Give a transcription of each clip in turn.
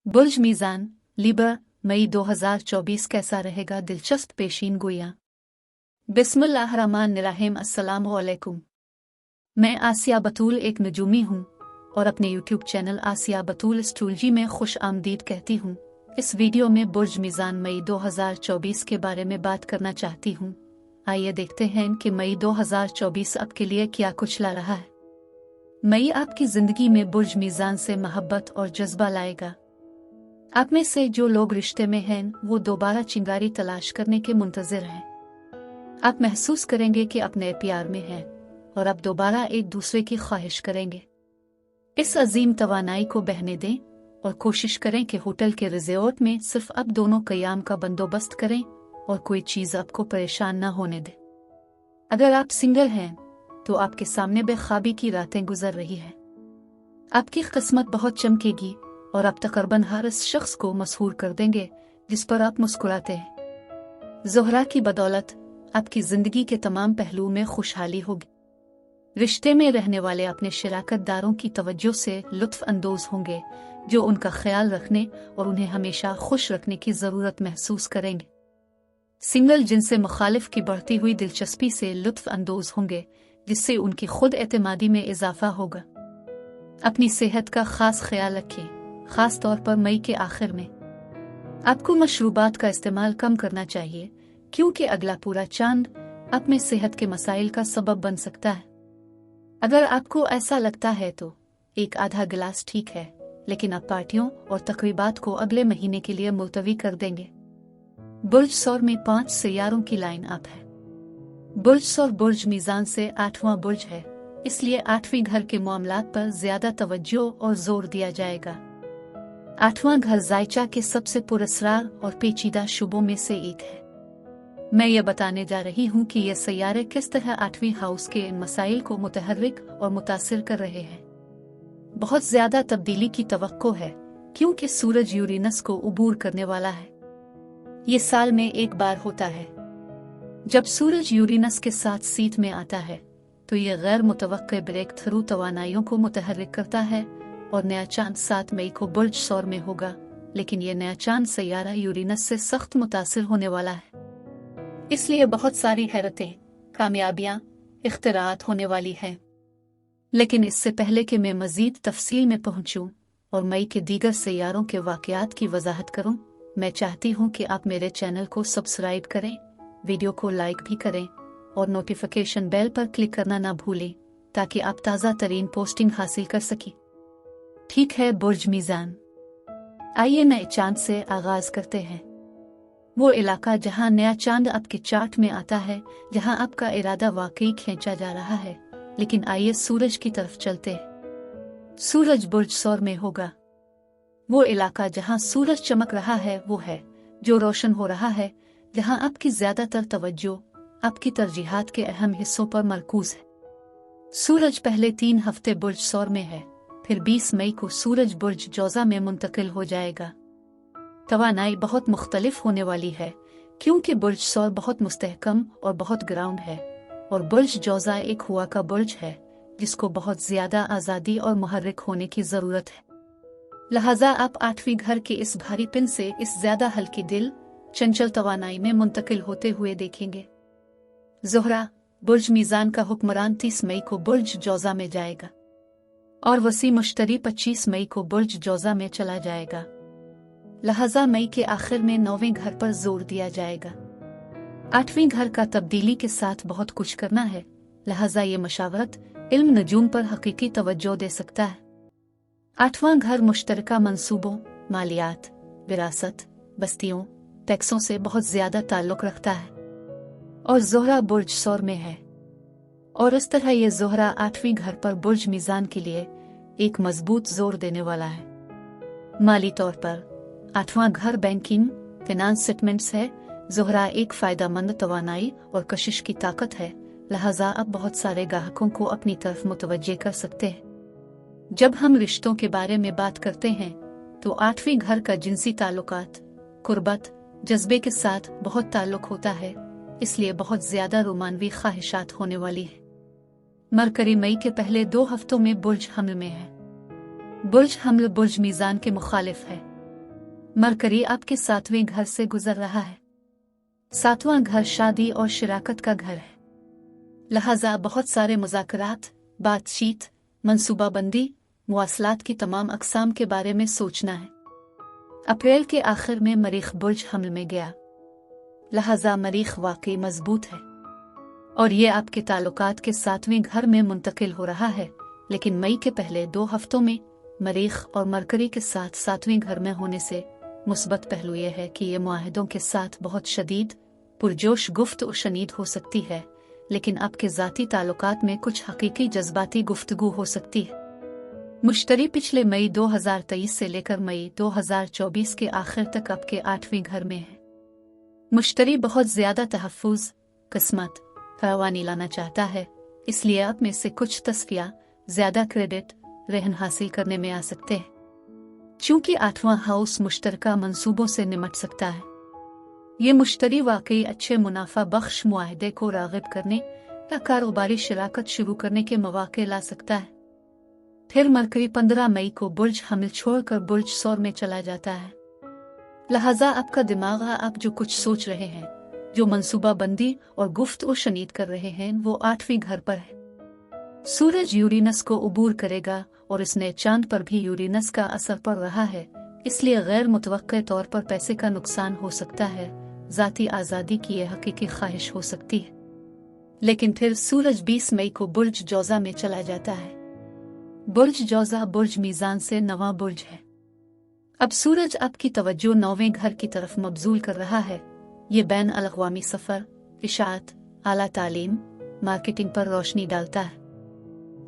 बुर्ज मीज़ान Libra मई 2024 कैसा रहेगा? दिलचस्प पेशीन गोइयां। बिस्मिल्लाहिर्रहमानिर्रहीम। अस्सलामु अलैकुम। मैं आसिया बतूल एक नजूमी हूँ और अपने यूट्यूब चैनल आसिया बतूल एस्ट्रोलॉजी में खुश आमदीद कहती हूँ। इस वीडियो में बुर्ज मीज़ान मई 2024 के बारे में बात करना चाहती हूँ। आइए देखते हैं कि मई 2024 आपके लिए क्या कुछ ला रहा है। मई आपकी जिंदगी में बुर्ज मीज़ान से मोहब्बत और जज्बा लाएगा। आप में से जो लोग रिश्ते में हैं वो दोबारा चिंगारी तलाश करने के मुंतज़िर हैं। आप महसूस करेंगे कि अपने प्यार में हैं और अब दोबारा एक दूसरे की ख्वाहिश करेंगे। इस अजीम तवानाई को बहने दें और कोशिश करें कि होटल के रिजॉर्ट में सिर्फ अब दोनों क़याम का बंदोबस्त करें और कोई चीज़ आपको परेशान न होने दे। अगर आप सिंगल हैं तो आपके सामने बेख्वाबी की रातें गुजर रही हैं। आपकी किस्मत बहुत चमकेगी और आप तकरीबन हर इस शख्स को मशहूर कर देंगे जिस पर आप मुस्कुराते हैं। ज़ोहरा की बदौलत आपकी ज़िंदगी के तमाम पहलुओं में खुशहाली होगी। रिश्ते में रहने वाले अपने शराकतदारों की तवज्जो से लुत्फ़ अंदोज़ होंगे, जो उनका ख्याल रखने और उन्हें हमेशा खुश रखने की ज़रूरत महसूस करेंगे। सिंगल जिनसे मुखालिफ की बढ़ती हुई दिलचस्पी से लुत्फ़ अंदोज़ होंगे, जिससे उनकी खुद एतमादी में इजाफा होगा। अपनी सेहत का खास ख्याल रखें, खास तौर पर मई के आखिर में। आपको मशरूबात का इस्तेमाल कम करना चाहिए क्योंकि अगला पूरा चांद आप में सेहत के मसाइल का सबब बन सकता है। अगर आपको ऐसा लगता है तो एक आधा गिलास ठीक है, लेकिन आप पार्टियों और तकरीबात को अगले महीने के लिए मुलतवी कर देंगे। बुर्ज सौर में 5 सैयारों की लाइन अप है। बुर्ज सौर बुर्ज मीज़ान से 8वां बुर्ज है, इसलिए 8वें घर के मामलात पर ज्यादा तवज्जो और जोर दिया जाएगा। 8वां घर ज़ायचा के सबसे पुरस्रार और पेचीदा शुबों में से एक है। मैं ये बताने जा रही हूँ कि ये सैयारे किस तरह 8वीं हाउस के इन मसाइल को मुतहर्रिक और मुतासिर कर रहे हैं। बहुत ज्यादा तब्दीली की तवक्को है क्योंकि सूरज यूरेनस को उबूर करने वाला है। ये साल में एक बार होता है। जब सूरज यूरेनस के साथ सीट में आता है तो ये गैर मुतवक्के ब्रेक थ्रू तवानाइयों को मुतहर्रिक करता है और नया चांद 7 मई को बुर्ज सौर में होगा, लेकिन यह नया चांद सैयारा यूरेनस से सख्त मुतासिर होने वाला है। इसलिए बहुत सारी हैरतें, कामयाबियां, इख्तिरात होने वाली हैं। लेकिन इससे पहले कि मैं मजीद तफसील में पहुंचूं और मई के दीगर सैयारों के वाकयात की वजाहत करूं, मैं चाहती हूं कि आप मेरे चैनल को सब्सक्राइब करें, वीडियो को लाइक भी करें और नोटिफिकेशन बेल पर क्लिक करना ना भूलें ताकि आप ताज़ा तरीन पोस्टिंग हासिल कर सकें। ठीक है बुर्ज मीज़ान, आइए नए चांद से आगाज करते हैं। वो इलाका जहां नया चांद आपके चार्ट में आता है, जहां आपका इरादा वाकई खींचा जा रहा है। लेकिन आइए सूरज की तरफ चलते हैं। सूरज बुर्ज सौर में होगा। वो इलाका जहां सूरज चमक रहा है वो है जो रोशन हो रहा है, जहां आपकी ज्यादातर तवज्जो आपकी तरजीहात के अहम हिस्सों पर मरकूज है। सूरज पहले 3 हफ्ते बुर्ज सौर में है, फिर 20 मई को सूरज बुर्ज जौजा में मुंतकिल हो जाएगा। तवानाई बहुत मुख्तलिफ होने वाली है क्योंकि बुर्ज सौर बहुत मुस्तहकम और बहुत ग्राउंड है और बुर्ज जौजा एक हुआ का बुर्ज है जिसको बहुत ज्यादा आज़ादी और मुहर्रिक होने की ज़रूरत है। लिहाजा आप 8वीं घर के इस भारी पिन से इस ज्यादा हल्की दिल चंचल तवानाई में मुंतकिल होते हुए देखेंगे। ज़ोहरा बुर्ज मीज़ान का हुक्मरान 30 मई को बुर्ज जौजा में जाएगा और वसी मुश्तरी 25 मई को बुर्ज जौजा में चला जाएगा। लिहाजा मई के आखिर में 9वें घर पर जोर दिया जाएगा। 8वें घर का तब्दीली के साथ बहुत कुछ करना है, लिहाजा ये मशावरत इल्म नजूम पर हकीकी तवज्जो दे सकता है। 8वां घर मुश्तरका मंसूबों, मालियात, विरासत, बस्तियों, टैक्सों से बहुत ज्यादा ताल्लुक रखता है और ज़ोहरा बुर्ज सौर में है और इस तरह ये ज़ोहरा 8वीं घर पर बुर्ज मीज़ान के लिए एक मजबूत जोर देने वाला है। माली तौर पर 8वां घर बैंकिंग, फाइनेंस सेटलमेंट्स है। ज़ोहरा एक फायदेमंद तवानाई और कशिश की ताकत है, लिहाजा अब बहुत सारे ग्राहकों को अपनी तरफ मुतवज्जे कर सकते हैं। जब हम रिश्तों के बारे में बात करते हैं तो 8वीं घर का जिनसी ताल्लुकात, कुर्बत, जज्बे के साथ बहुत ताल्लुक होता है, इसलिए बहुत ज्यादा रोमानवी ख्वाहिशात होने वाली है। मरकरी मई के पहले 2 हफ्तों में बुर्ज हमल में है। बुर्ज हमल बुर्ज मीज़ान के मुखालिफ है। मरकरी आपके 7वें घर से गुजर रहा है। 7वां घर शादी और शराकत का घर है, लिहाजा बहुत सारे मुज़ाकरात, बातचीत, मनसूबाबंदी, मुवासलात की तमाम अक़साम के बारे में सोचना है। अप्रैल के आखिर में मरीख बुर्ज हमल में गया, लिहाजा मरीख वाकई मजबूत है और ये आपके ताल्लुकात के 7वें घर में मुंतकिल हो रहा है। लेकिन मई के पहले 2 हफ्तों में मरीख और मरकरी के साथ 7वें घर में होने से मुस्बत पहलू यह है कि ये मुआहिदों के साथ बहुत शदीद पुरजोश गुफ्तगू शनीद हो सकती है, लेकिन आपके ज़ाती ताल्लुकात में कुछ हकीकी जज्बाती गुफ्तगू हो सकती है। मुश्तरी पिछले मई 2023 से लेकर मई 2024 के आखिर तक आपके 8वें घर में है। मुश्तरी बहुत ज़्यादा तहफ़्फ़ुज़, किस्मत, फरावानी लाना चाहता है, इसलिए आप में से कुछ तस्फिया, ज़्यादा क्रेडिट, रहन हासिल करने में आ सकते हैं। चूंकि 8वां हाउस मुश्तरका मंसूबों से निमट सकता है, ये मुश्तरी वाकई अच्छे मुनाफा बख्श मुआहदे को राग़िब करने या कारोबारी शराकत शुरू करने के मौक़े ला सकता है। फिर मरकरी 15 मई को बुर्ज हमिल छोड़कर बुर्ज सौर में चला जाता है, लिहाजा आपका दिमाग आप जो कुछ सोच रहे हैं, जो मनसूबा बंदी और गुफ्तगू शनीद कर रहे हैं, वो 8वें घर पर है। सूरज यूरेनस को उबूर करेगा और इस नए चांद पर भी यूरेनस का असर पड़ रहा है, इसलिए गैर मुतवक्के तौर पर पैसे का नुकसान हो सकता है। ज़ाती आज़ादी की यह हकीकी ख्वाहिश हो सकती है। लेकिन फिर सूरज 20 मई को बुर्ज जौज़ा में चला जाता है। बुर्ज जौज़ा बुर्ज मीज़ान से 9वां बुर्ज है। अब सूरज आपकी तवज्जो 9वें घर की तरफ मबजूल कर रहा है। ये बैन अल-अक़वामी सफ़र, इशाअत, आला तालीम, मार्केटिंग पर रोशनी डालता है।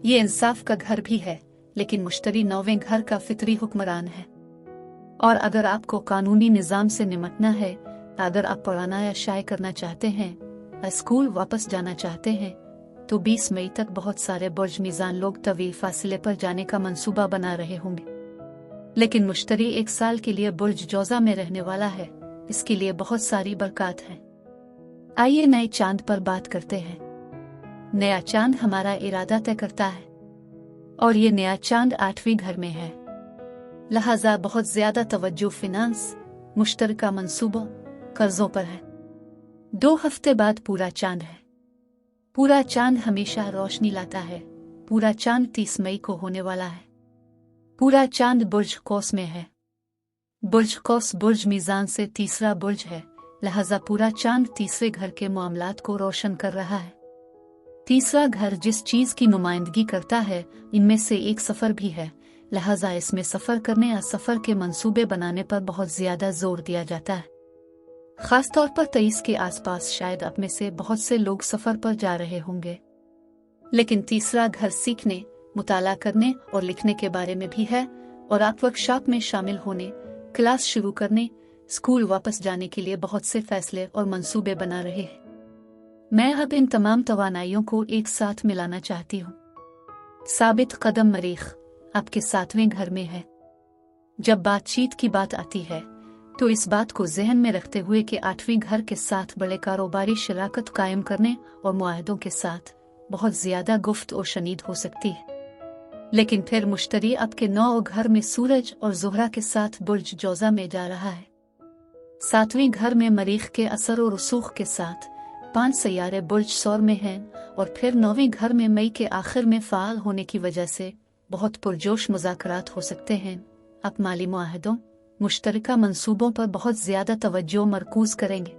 ये इंसाफ का घर भी है, लेकिन मुश्तरी 9वें घर का फितरी हुक्मरान है। और अगर आपको कानूनी निज़ाम से निमटना है, अगर आप पढ़ाना या शाये करना चाहते हैं, स्कूल वापस जाना चाहते हैं, तो 20 मई तक बहुत सारे बुर्ज मीज़ान लोग तवील फासले पर जाने का मंसूबा बना रहे होंगे। लेकिन मुश्तरी 1 साल के लिए बुर्ज जौज़ा में रहने वाला है, इसके लिए बहुत सारी बरक़ात हैं। आइए नए चांद पर बात करते हैं। नया चांद हमारा इरादा तय करता है और ये नया चांद 8वें घर में है, लिहाजा बहुत ज्यादा तवज्जो फिनांस, मुश्तरका मंसूबों, कर्जों पर है। 2 हफ्ते बाद पूरा चांद है। पूरा चांद हमेशा रोशनी लाता है। पूरा चांद 30 मई को होने वाला है। पूरा चांद बुर्ज कौस में है। बुर्ज कौस बुर्ज मीज़ान से तीसरा बुर्ज है, लिहाजा पूरा चांद तीसरे घर के मामलात को रोशन कर रहा है। तीसरा घर जिस चीज की नुमाइंदगी करता है, इनमें से एक सफर भी है, लिहाजा इसमें सफर करने या सफर के मंसूबे बनाने पर बहुत ज्यादा जोर दिया जाता है। खास तौर पर 23 के आसपास शायद आप में से बहुत से लोग सफर पर जा रहे होंगे। लेकिन तीसरा घर सीखने, मुताला करने और लिखने के बारे में भी है, और आप वर्कशॉप में शामिल होने, क्लास शुरू करने, स्कूल वापस जाने के लिए बहुत से फैसले और मंसूबे बना रहे हैं। मैं अब इन तमाम तवानाइयों को एक साथ मिलाना चाहती हूँ। साबित कदम मरीख आपके 7वें घर में है। जब बातचीत की बात आती है, तो इस बात को जहन में रखते हुए कि 8वें घर के साथ बड़े कारोबारी शराकत कायम करने और मुआहदों के साथ बहुत ज्यादा गुफ्त और शनीद हो सकती है। लेकिन फिर मुश्तरी आपके 9 घर में सूरज और ज़ुहरा के साथ बुर्ज जौज़ा में जा रहा है। 7वें घर में मरीख के असर और रसूख के साथ 5 सैयारे बुर्ज सौर में हैं, और फिर 9वें घर में मई के आखिर में फ़ाल होने की वजह से बहुत पुरजोश मुज़ाकरात हो सकते हैं। आप माली मुआहदों, मुश्तरका मंसूबों पर बहुत ज़्यादा तवज्जो मरकूज़ करेंगे।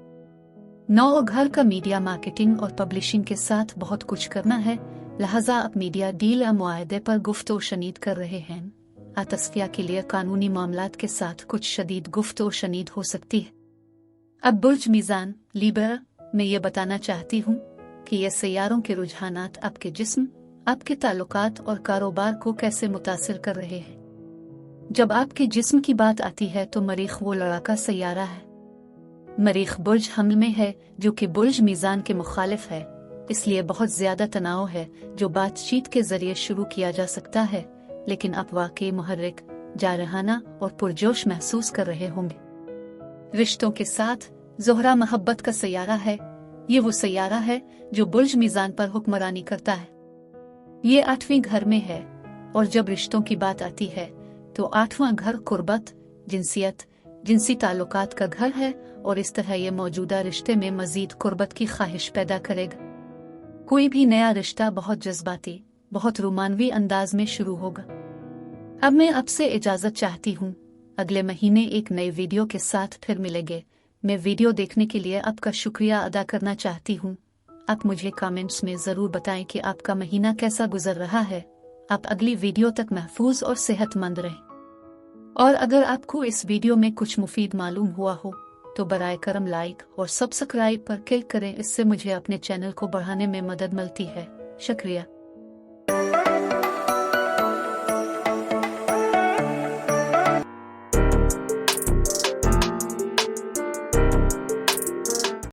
9 घर का मीडिया मार्केटिंग और पब्लिशिंग के साथ बहुत कुछ करना है, लिहाजा आप मीडिया डील या मुआहदे पर गुफ्तो शनीद कर रहे हैं। तस्फिया के लिए कानूनी मामलात के साथ कुछ शदीद गुफ्तो शनीद हो सकती है। अब बुर्ज मीज़ान लीबर मैं ये बताना चाहती हूँ कि ये सैयारों के रुझानात आपके जिस्म, आपके ताल्लुकात और कारोबार को कैसे मुतासिर कर रहे हैं। जब आपके जिस्म की बात आती है तो मरीख वो लड़ाका सैयारा है। मरीख बुर्ज हमल में है, जो कि बुर्ज मीज़ान के मुखालिफ है, इसलिए बहुत ज्यादा तनाव है जो बातचीत के जरिए शुरू किया जा सकता है, लेकिन आप वाकई मुहर्रिक, जारहाना और पुरजोश महसूस कर रहे होंगे। रिश्तों के साथ ज़ुहरा मोहब्बत का सैयारा है। ये वो सैयारा है जो बुर्ज मीज़ान पर हुक्मरानी करता है। ये 8वें घर में है, और जब रिश्तों की बात आती है तो 8वां घर कुर्बत, जिनसियत, जिनसी ताल्लुकात का घर है और इस तरह ये मौजूदा रिश्ते में मजीद कुर्बत की ख्वाहिश पैदा करेगा। कोई भी नया रिश्ता बहुत जज्बाती, बहुत रोमानवी अंदाज में शुरू होगा। अब मैं आपसे इजाज़त चाहती हूँ। अगले महीने एक नए वीडियो के साथ फिर मिलेंगे। मैं वीडियो देखने के लिए आपका शुक्रिया अदा करना चाहती हूँ। आप मुझे कमेंट्स में ज़रूर बताएं कि आपका महीना कैसा गुजर रहा है। आप अगली वीडियो तक महफूज और सेहतमंद रहें। और अगर आपको इस वीडियो में कुछ मुफीद मालूम हुआ हो तो बराए करम लाइक और सब्सक्राइब पर क्लिक करें। इससे मुझे अपने चैनल को बढ़ाने में मदद मिलती है। शुक्रिया।